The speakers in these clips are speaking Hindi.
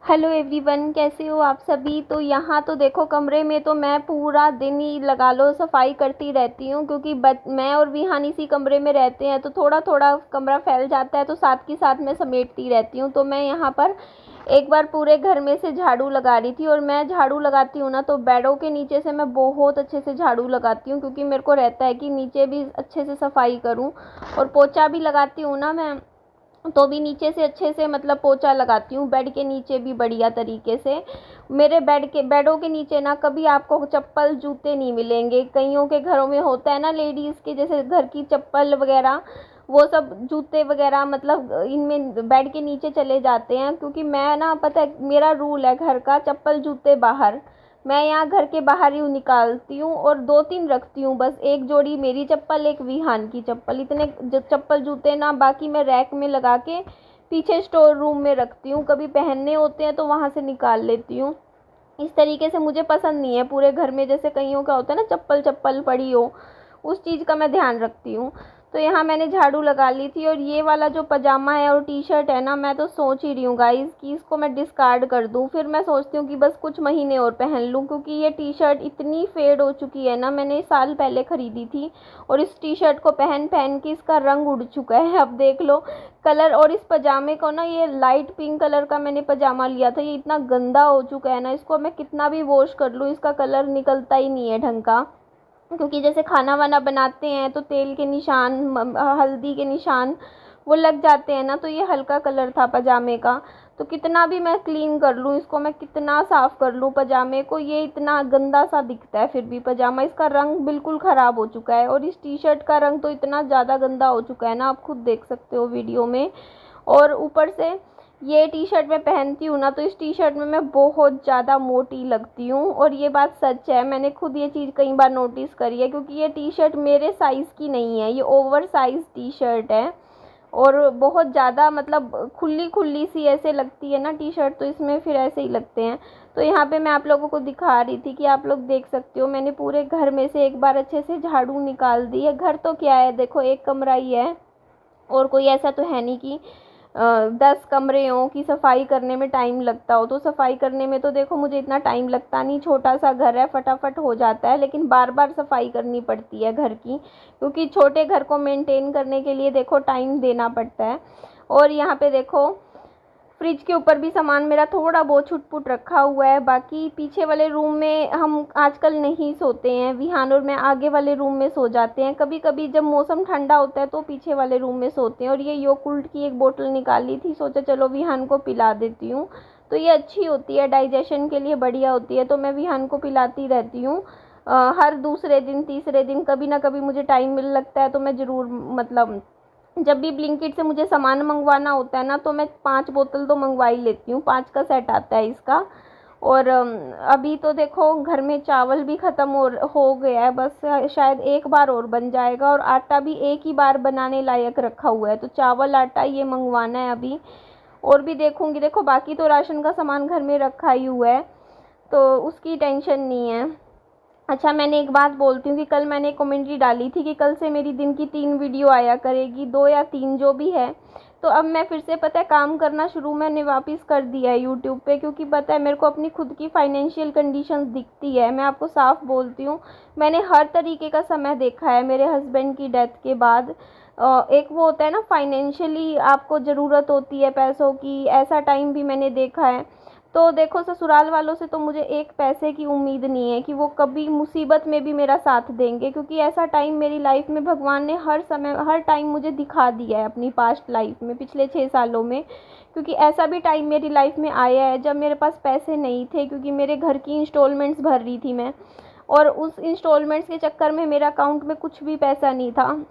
हेलो एवरीवन, कैसे हो आप सभी। तो यहाँ तो देखो, कमरे में तो मैं पूरा दिन ही लगा लो सफाई करती रहती हूँ, क्योंकि मैं और विहान इसी कमरे में रहते हैं, तो थोड़ा थोड़ा कमरा फैल जाता है, तो साथ के साथ मैं समेटती रहती हूँ। तो मैं यहाँ पर एक बार पूरे घर में से झाड़ू लगा रही थी, और मैं झाड़ू लगाती हूँ ना, तो बेडों के नीचे से मैं बहुत अच्छे से झाड़ू लगाती हूँ, क्योंकि मेरे को रहता है कि नीचे भी अच्छे से सफाई करूँ। और पोछा भी लगाती हूँ ना मैं, तो भी नीचे से अच्छे से मतलब पोछा लगाती हूँ, बेड के नीचे भी बढ़िया तरीके से। मेरे बेडों के नीचे ना कभी आपको चप्पल जूते नहीं मिलेंगे। कईयों के घरों में होता है ना, लेडीज़ के जैसे घर की चप्पल वगैरह, वो सब जूते वगैरह मतलब इनमें बेड के नीचे चले जाते हैं। क्योंकि मैं ना, पता है मेरा रूल है घर का, चप्पल जूते बाहर। मैं यहाँ घर के बाहर ही निकालती हूँ, और 2-3 रखती हूँ बस, एक जोड़ी मेरी चप्पल, एक विहान की चप्पल, इतने चप्पल जूते ना। बाकी मैं रैक में लगा के पीछे स्टोर रूम में रखती हूँ, कभी पहनने होते हैं तो वहाँ से निकाल लेती हूँ। इस तरीके से मुझे पसंद नहीं है पूरे घर में जैसे कईयों का होता है ना, चप्पल चप्पल पड़ी हो, उस चीज़ का मैं ध्यान रखती हूँ। तो यहाँ मैंने झाड़ू लगा ली थी। और ये वाला जो पजामा है और टी शर्ट है ना, मैं तो सोच ही रही हूँ गाइस कि इसको मैं डिस्कार्ड कर दूँ। फिर मैं सोचती हूँ कि बस कुछ महीने और पहन लूँ, क्योंकि ये टी शर्ट इतनी फेड हो चुकी है ना। मैंने साल पहले ख़रीदी थी, और इस टी शर्ट को पहन पहन के इसका रंग उड़ चुका है, अब देख लो कलर। और इस पजामे को ना, ये लाइट पिंक कलर का मैंने पजामा लिया था, ये इतना गंदा हो चुका है ना, इसको मैं कितना भी वॉश कर लूँ इसका कलर निकलता ही नहीं है ढंग का। क्योंकि जैसे खाना वाना बनाते हैं तो तेल के निशान, हल्दी के निशान वो लग जाते हैं ना। तो ये हल्का कलर था पजामे का, तो कितना भी मैं क्लीन कर लूँ इसको, मैं कितना साफ़ कर लूँ पजामे को, ये इतना गंदा सा दिखता है फिर भी पजामा। इसका रंग बिल्कुल ख़राब हो चुका है, और इस टी शर्ट का रंग तो इतना ज़्यादा गंदा हो चुका है ना, आप खुद देख सकते हो वीडियो में। और ऊपर से ये टी शर्ट मैं पहनती हूँ ना, तो इस टी शर्ट में मैं बहुत ज़्यादा मोटी लगती हूँ। और ये बात सच है, मैंने खुद ये चीज़ कई बार नोटिस करी है, क्योंकि ये टी शर्ट मेरे साइज़ की नहीं है, ये ओवर साइज़ टी शर्ट है। और बहुत ज़्यादा मतलब खुली खुली सी ऐसे लगती है ना टी शर्ट, तो इसमें फिर ऐसे ही लगते हैं। तो यहाँ पे मैं आप लोगों को दिखा रही थी कि आप लोग देख सकते हो, मैंने पूरे घर में से एक बार अच्छे से झाड़ू निकाल दी है। घर तो क्या है, देखो एक कमरा ही है, और कोई ऐसा तो है नहीं कि 10 कमरे हों कि सफाई करने में टाइम लगता हो। तो सफाई करने में तो देखो मुझे इतना टाइम लगता नहीं, छोटा सा घर है, फटाफट हो जाता है। लेकिन बार बार सफाई करनी पड़ती है घर की, क्योंकि छोटे घर को मेंटेन करने के लिए देखो टाइम देना पड़ता है। और यहाँ पे देखो फ्रिज के ऊपर भी सामान मेरा थोड़ा बहुत छुट-पुट रखा हुआ है। बाकी पीछे वाले रूम में हम आजकल नहीं सोते हैं, विहान और मैं आगे वाले रूम में सो जाते हैं। कभी-कभी जब मौसम ठंडा होता है तो पीछे वाले रूम में सोते हैं। और ये योगर्ट की एक बोतल निकाली थी, सोचा चलो विहान को पिला देती हूँ। तो ये अच्छी होती है, डाइजेशन के लिए बढ़िया होती है, तो मैं विहान को पिलाती रहती हूँ। हर दूसरे दिन, तीसरे दिन कभी ना कभी मुझे टाइम मिल लगता है तो मैं ज़रूर मतलब जब भी ब्लिंकिट से मुझे सामान मंगवाना होता है ना, तो मैं 5 बोतल तो मंगवा ही लेती हूँ, 5 का सेट आता है इसका। और अभी तो देखो घर में चावल भी ख़त्म हो गया है, बस शायद एक बार और बन जाएगा। और आटा भी एक ही बार बनाने लायक रखा हुआ है, तो चावल आटा ये मंगवाना है अभी। और भी देखूँगी, देखो बाकी तो राशन का सामान घर में रखा ही हुआ है, तो उसकी टेंशन नहीं है। अच्छा, मैंने एक बात बोलती हूँ कि कल मैंने कमेंट्री डाली थी कि कल से मेरी दिन की 3 वीडियो आया करेगी, 2 या 3 जो भी है। तो अब मैं फिर से, पता है, काम करना शुरू मैंने वापस कर दिया है यूट्यूब पे, क्योंकि पता है मेरे को अपनी खुद की फाइनेंशियल कंडीशंस दिखती है। मैं आपको साफ बोलती हूँ, मैंने हर तरीके का समय देखा है मेरे हस्बैंड की डेथ के बाद। एक वो होता है ना, फाइनेंशियली आपको ज़रूरत होती है पैसों की, ऐसा टाइम भी मैंने देखा है। तो देखो ससुराल वालों से तो मुझे एक पैसे की उम्मीद नहीं है कि वो कभी मुसीबत में भी मेरा साथ देंगे, क्योंकि ऐसा टाइम मेरी लाइफ में भगवान ने हर समय हर टाइम मुझे दिखा दिया है अपनी पास्ट लाइफ में, पिछले 6 सालों में। क्योंकि ऐसा भी टाइम मेरी लाइफ में आया है जब मेरे पास पैसे नहीं थे, क्योंकि मेरे घर की इंस्टॉलमेंट्स भर रही थी मैं, और उस इंस्टॉलमेंट्स के चक्कर में मेरा अकाउंट में कुछ भी पैसा नहीं था।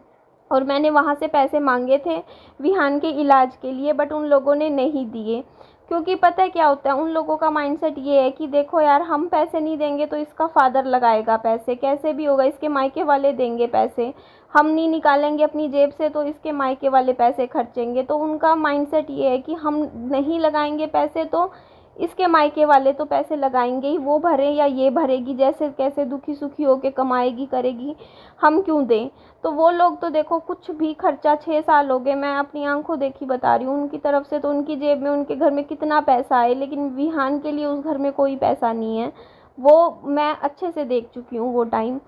और मैंने वहाँ से पैसे मांगे थे विहान के इलाज के लिए, बट उन लोगों ने नहीं दिए। क्योंकि पता है क्या होता है, उन लोगों का माइंडसेट ये है कि देखो यार, हम पैसे नहीं देंगे तो इसका फादर लगाएगा पैसे, कैसे भी होगा, इसके मायके वाले देंगे पैसे, हम नहीं निकालेंगे अपनी जेब से तो इसके मायके वाले पैसे खर्चेंगे। तो उनका माइंडसेट ये है कि हम नहीं लगाएंगे पैसे तो इसके मायके वाले तो पैसे लगाएंगे ही, वो भरें या ये भरेगी, जैसे कैसे दुखी सुखी होके कमाएगी करेगी, हम क्यों दें। तो वो लोग तो देखो कुछ भी खर्चा, 6 साल हो गए, मैं अपनी आंखों देखी बता रही हूँ, उनकी तरफ से तो उनकी जेब में उनके घर में कितना पैसा है, लेकिन विहान के लिए उस घर में कोई पैसा नहीं है। वो मैं अच्छे से देख चुकी हूँ वो टाइम।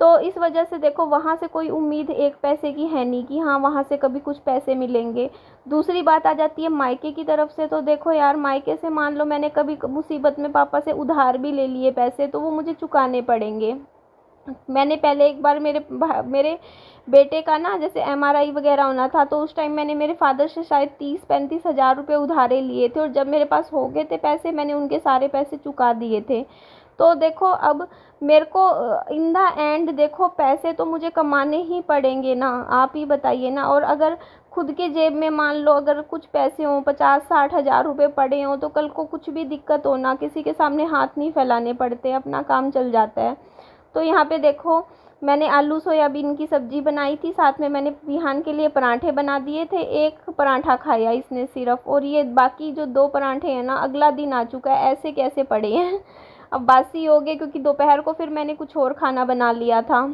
तो इस वजह से देखो वहाँ से कोई उम्मीद एक पैसे की है नहीं कि हाँ वहाँ से कभी कुछ पैसे मिलेंगे। दूसरी बात आ जाती है मायके की तरफ से, तो देखो यार मायके से मान लो मैंने कभी मुसीबत में पापा से उधार भी ले लिए पैसे, तो वो मुझे चुकाने पड़ेंगे। मैंने पहले एक बार मेरे बेटे का ना जैसे एमआरआई वगैरह होना था, तो उस टाइम मैंने मेरे फादर से शायद 30-35 हज़ार रुपये उधारे लिए थे, और जब मेरे पास हो गए थे पैसे मैंने उनके सारे पैसे चुका दिए थे। तो देखो अब मेरे को इन द एंड देखो पैसे तो मुझे कमाने ही पड़ेंगे ना, आप ही बताइए ना। और अगर खुद के जेब में मान लो अगर कुछ पैसे हों, 50-60 हज़ार रुपये पड़े हों, तो कल को कुछ भी दिक्कत हो ना, किसी के सामने हाथ नहीं फैलाने पड़ते, अपना काम चल जाता है। तो यहाँ पे देखो मैंने आलू सोयाबीन की सब्ज़ी बनाई थी, साथ में मैंने विहान के लिए पराठे बना दिए थे, एक पराठा खाया इसने सिर्फ, और ये बाकी जो 2 पराठे हैं ना अगला दिन आ चुका है, ऐसे कैसे पड़े हैं। अब बासी हो गए क्योंकि दोपहर को फिर मैंने कुछ और खाना बना लिया था,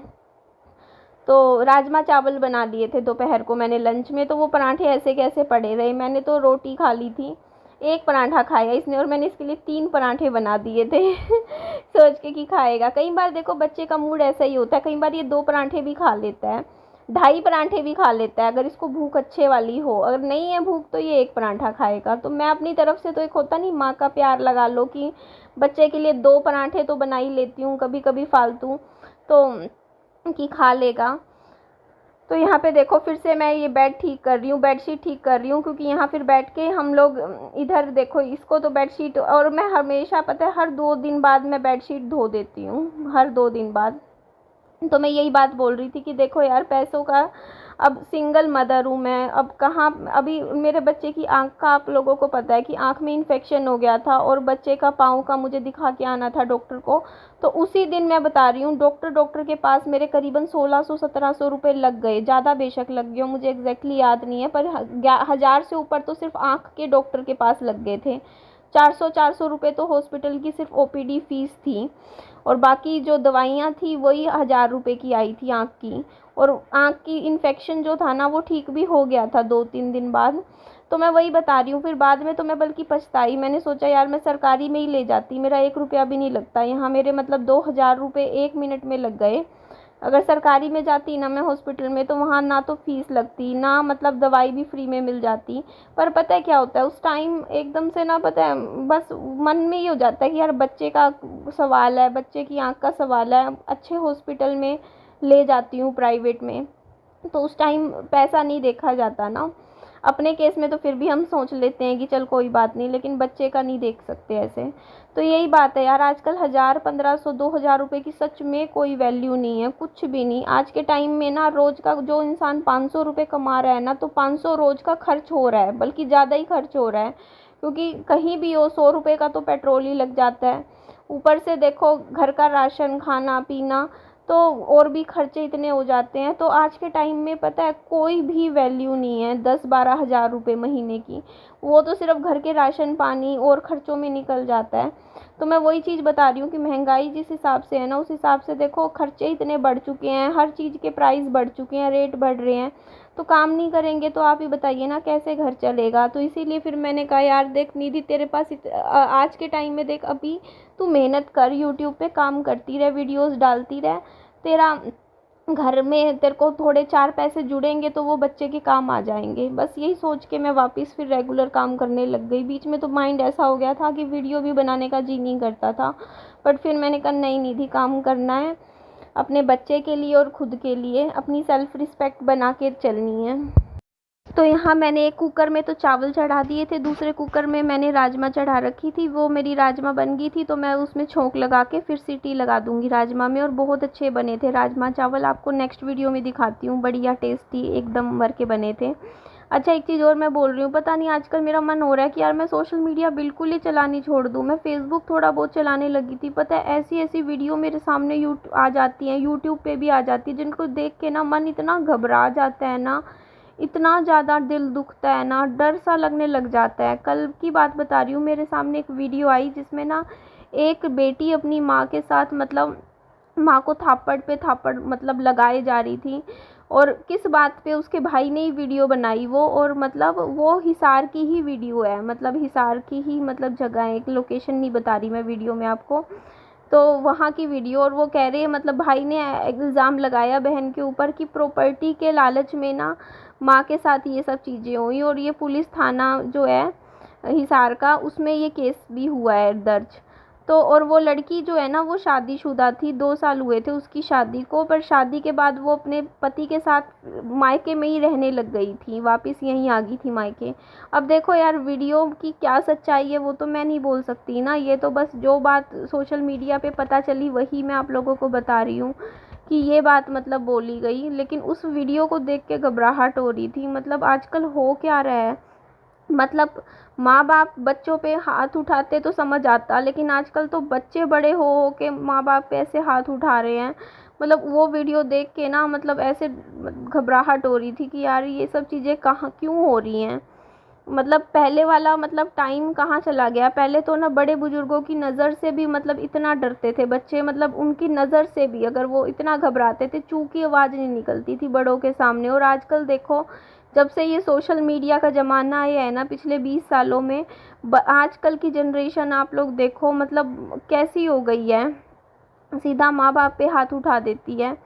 तो राजमा चावल बना लिए थे दोपहर को मैंने लंच में, तो वो पराठे ऐसे कैसे पड़े रहे। मैंने तो रोटी खा ली थी, एक पराठा खाया इसने, और मैंने इसके लिए 3 पराठे बना दिए थे सोच के कि खाएगा। कई बार देखो बच्चे का मूड ऐसा ही होता है, कई बार ये 2 पराठे भी खा लेता है, 2.5 पराठे भी खा लेता है, अगर इसको भूख अच्छे वाली हो। अगर नहीं है भूख तो ये 1 पराठा खाएगा। तो मैं अपनी तरफ से तो एक होता नहीं माँ का प्यार लगा लो कि बच्चे के लिए 2 पराठे तो बना ही लेती हूँ कभी कभी फालतू, तो कि खा लेगा। तो यहाँ पे देखो फिर से मैं ये बेड ठीक कर रही हूँ, बेडशीट ठीक कर रही हूँ, क्योंकि यहाँ फिर बैठ के हम लोग इधर देखो इसको तो बेडशीट, और मैं हमेशा पता है हर 2 दिन बाद मैं बेडशीट धो देती हूँ, हर 2 दिन बाद। तो मैं यही बात बोल रही थी कि देखो यार पैसों का, अब सिंगल मदर हूँ मैं, अब कहाँ, अभी मेरे बच्चे की आँख का आप लोगों को पता है कि आँख में इन्फेक्शन हो गया था, और बच्चे का पाँव का मुझे दिखा के आना था डॉक्टर को। तो उसी दिन मैं बता रही हूँ डॉक्टर के पास मेरे करीबन 1600-1700 रुपये लग गए, ज़्यादा बेशक लग गए, मुझे एग्जैक्टली याद नहीं है, पर 1000 से ऊपर तो सिर्फ आँख के डॉक्टर के पास लग गए थे। 400 रुपये तो हॉस्पिटल की सिर्फ ओपीडी फीस थी, और बाकी जो दवाइयाँ थी वही 1000 रुपये की आई थी आँख की। और आँख की इन्फेक्शन जो था ना वो ठीक भी हो गया था 2-3 दिन बाद। तो मैं वही बता रही हूँ, फिर बाद में तो मैं बल्कि पछताई, मैंने सोचा यार मैं सरकारी में ही ले जाती, मेरा 1 रुपया भी नहीं लगता यहाँ, मेरे मतलब 2000 रुपये 1 मिनट में लग गए। अगर सरकारी में जाती ना मैं हॉस्पिटल में, तो वहाँ ना तो फीस लगती ना, मतलब दवाई भी फ्री में मिल जाती। पर पता है क्या होता है उस टाइम एकदम से ना, पता है बस मन में ये हो जाता है कि यार बच्चे का सवाल है, बच्चे की आँख का सवाल है, अच्छे हॉस्पिटल में ले जाती हूँ प्राइवेट में, तो उस टाइम पैसा नहीं देखा जाता ना। अपने केस में तो फिर भी हम सोच लेते हैं कि चल कोई बात नहीं, लेकिन बच्चे का नहीं देख सकते ऐसे। तो यही बात है यार, आजकल 1000, 1500, 2000 रुपये की सच में कोई वैल्यू नहीं है, कुछ भी नहीं। आज के टाइम में ना रोज़ का जो इंसान 500 रुपये कमा रहा है ना, तो 500 रोज़ का खर्च हो रहा है, बल्कि ज़्यादा ही खर्च हो रहा है, क्योंकि कहीं भी हो 100 रुपये का तो पेट्रोल ही लग जाता है। ऊपर से देखो घर का राशन, खाना पीना, तो और भी खर्चे इतने हो जाते हैं। तो आज के टाइम में पता है कोई भी वैल्यू नहीं है 10-12 हज़ार रुपये महीने की, वो तो सिर्फ घर के राशन पानी और ख़र्चों में निकल जाता है। तो मैं वही चीज़ बता रही हूँ कि महंगाई जिस हिसाब से है ना, उस हिसाब से देखो खर्चे इतने बढ़ चुके हैं, हर चीज़ के प्राइस बढ़ चुके हैं, रेट बढ़ रहे हैं। तो काम नहीं करेंगे तो आप ही बताइए ना कैसे घर चलेगा। तो इसीलिए फिर मैंने कहा यार देख निधि, तेरे पास आज के टाइम में देख, अभी तू मेहनत कर, यूट्यूब पे काम करती रह, वीडियोस डालती रह, तेरा घर में तेरे को थोड़े 4 पैसे जुड़ेंगे तो वो बच्चे के काम आ जाएंगे। बस यही सोच के मैं वापस फिर रेगुलर काम करने लग गई। बीच में तो माइंड ऐसा हो गया था कि वीडियो भी बनाने का जी नहीं करता था, बट फिर मैंने कहा नहीं निधि, काम करना है अपने बच्चे के लिए और खुद के लिए, अपनी सेल्फ रिस्पेक्ट बना के चलनी है। तो यहाँ मैंने एक कुकर में तो चावल चढ़ा दिए थे, दूसरे कुकर में मैंने राजमा चढ़ा रखी थी। वो मेरी राजमा बन गई थी, तो मैं उसमें छोंक लगा के फिर सीटी लगा दूंगी राजमा में, और बहुत अच्छे बने थे राजमा चावल। आपको नेक्स्ट वीडियो में दिखाती हूँ, बढ़िया टेस्टी एकदम भर के बने थे। अच्छा एक चीज़ और मैं बोल रही हूँ, पता नहीं आजकल मेरा मन हो रहा है कि यार मैं सोशल मीडिया बिल्कुल ही चलानी छोड़ दूँ। मैं फेसबुक थोड़ा बहुत चलाने लगी थी, पता है ऐसी ऐसी वीडियो मेरे सामने आ जाती हैं, यूट्यूब पे भी आ जाती है, जिनको देख के ना मन इतना घबरा जाता है ना, इतना ज़्यादा दिल दुखता है ना, डर सा लगने लग जाता है। कल की बात बता रही हूँ, मेरे सामने एक वीडियो आई जिसमें ना एक बेटी अपनी माँ के साथ मतलब माँ को थापड़ पे थापड़ मतलब लगाए जा रही थी, और किस बात पे उसके भाई ने ही वीडियो बनाई वो, और मतलब वो हिसार की ही वीडियो है, मतलब हिसार की ही मतलब जगह है, एक लोकेशन नहीं बता रही मैं वीडियो में आपको, तो वहाँ की वीडियो। और वो कह रहे हैं मतलब भाई ने इल्ज़ाम लगाया बहन के ऊपर कि प्रॉपर्टी के लालच में ना माँ के साथ ये सब चीज़ें हुई, और ये पुलिस थाना जो है हिसार का, उसमें ये केस भी हुआ है दर्ज। तो और वो लड़की जो है ना वो शादीशुदा थी, 2 साल हुए थे उसकी शादी को, पर शादी के बाद वो अपने पति के साथ मायके में ही रहने लग गई थी, वापस यहीं आ गई थी मायके। अब देखो यार, वीडियो की क्या सच्चाई है वो तो मैं नहीं बोल सकती ना, ये तो बस जो बात सोशल मीडिया पे पता चली वही मैं आप लोगों को बता रही हूँ कि ये बात मतलब बोली गई। लेकिन उस वीडियो को देख के घबराहट हो रही थी। मतलब आजकल हो क्या रहा है, मतलब माँ बाप बच्चों पे हाथ उठाते तो समझ आता, लेकिन आजकल तो बच्चे बड़े हो के माँ बाप पे ऐसे हाथ उठा रहे हैं। मतलब वो वीडियो देख के ना मतलब ऐसे घबराहट हो रही थी कि यार ये सब चीज़ें कहाँ क्यों हो रही हैं। मतलब पहले वाला मतलब टाइम कहाँ चला गया। पहले तो ना बड़े बुजुर्गों की नज़र से भी मतलब इतना डरते थे बच्चे, मतलब उनकी नज़र से भी अगर वो इतना घबराते थे, चू की आवाज़ नहीं निकलती थी बड़ों के सामने। और आजकल देखो, जब से ये सोशल मीडिया का ज़माना आया है ना पिछले 20 सालों में, आजकल की जनरेशन आप लोग देखो मतलब कैसी हो गई है, सीधा माँ बाप पे हाथ उठा देती है।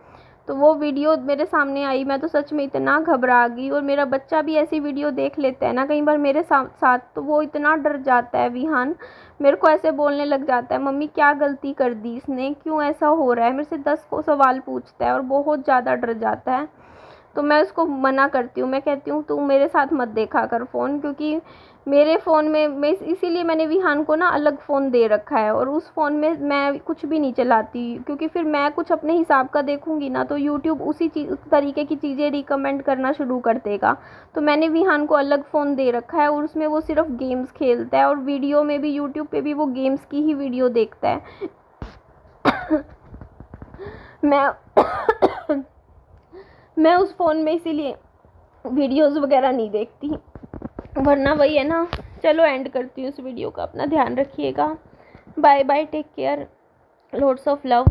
तो वो वीडियो मेरे सामने आई, मैं तो सच में इतना घबरा गई। और मेरा बच्चा भी ऐसी वीडियो देख लेता है ना कई बार मेरे साथ, तो वो इतना डर जाता है विहान, मेरे को ऐसे बोलने लग जाता है, मम्मी क्या गलती कर दी इसने, क्यों ऐसा हो रहा है, मेरे से 10 को सवाल पूछता है और बहुत ज़्यादा डर जाता है। तो मैं उसको मना करती हूँ, मैं कहती हूँ तू मेरे साथ मत देखा कर फ़ोन, क्योंकि मेरे फ़ोन में मैं इसीलिए मैंने विहान को ना अलग फ़ोन दे रखा है, और उस फ़ोन में मैं कुछ भी नहीं चलाती, क्योंकि फिर मैं कुछ अपने हिसाब का देखूँगी ना तो यूट्यूब उसी चीज़ उस तरीके की चीज़ें रिकमेंड करना शुरू कर देगा। तो मैंने विहान को अलग फ़ोन दे रखा है, और उसमें वो सिर्फ गेम्स खेलता है, और वीडियो में भी यूट्यूब पे भी वो गेम्स की ही वीडियो देखता है। मैं मैं उस फ़ोन में इसीलिए वीडियोस वगैरह नहीं देखती, वरना वही है ना। चलो एंड करती हूँ इस वीडियो का, अपना ध्यान रखिएगा, bye bye, take care, loads of love.